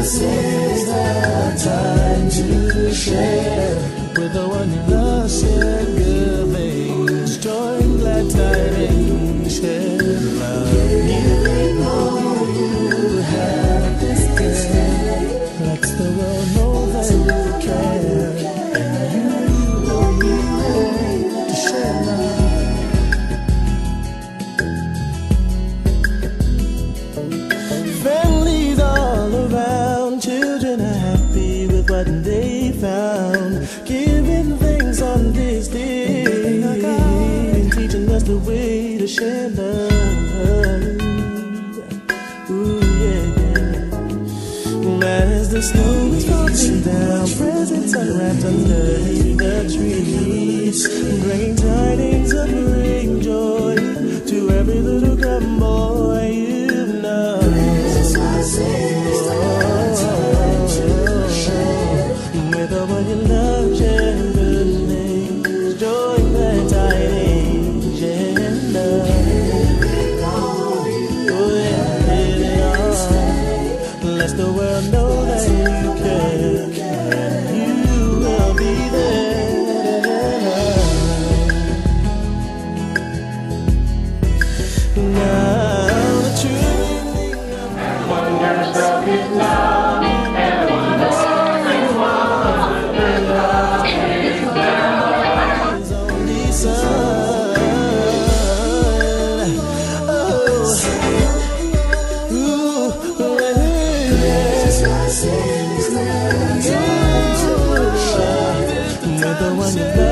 Christmas is the time to share with the one you love, share good things, joy and glad tidings, share love. Giving all you have this day lets the world know that you care, and you will be there to share love. Families all around, children are happy with what they found, giving thanks on this day, and teaching us the way to share love. Ooh, yeah, yeah. As the snow is falling down, presents unwrapped under the trees, bringing tidings of bring joy to every little girl and boy you know. With the one you love, share good things, joy and tidings, share love. Oh yeah, let the world know that you care, and you will be there. Now the true wonders of His love, and His only Son. With the one you love.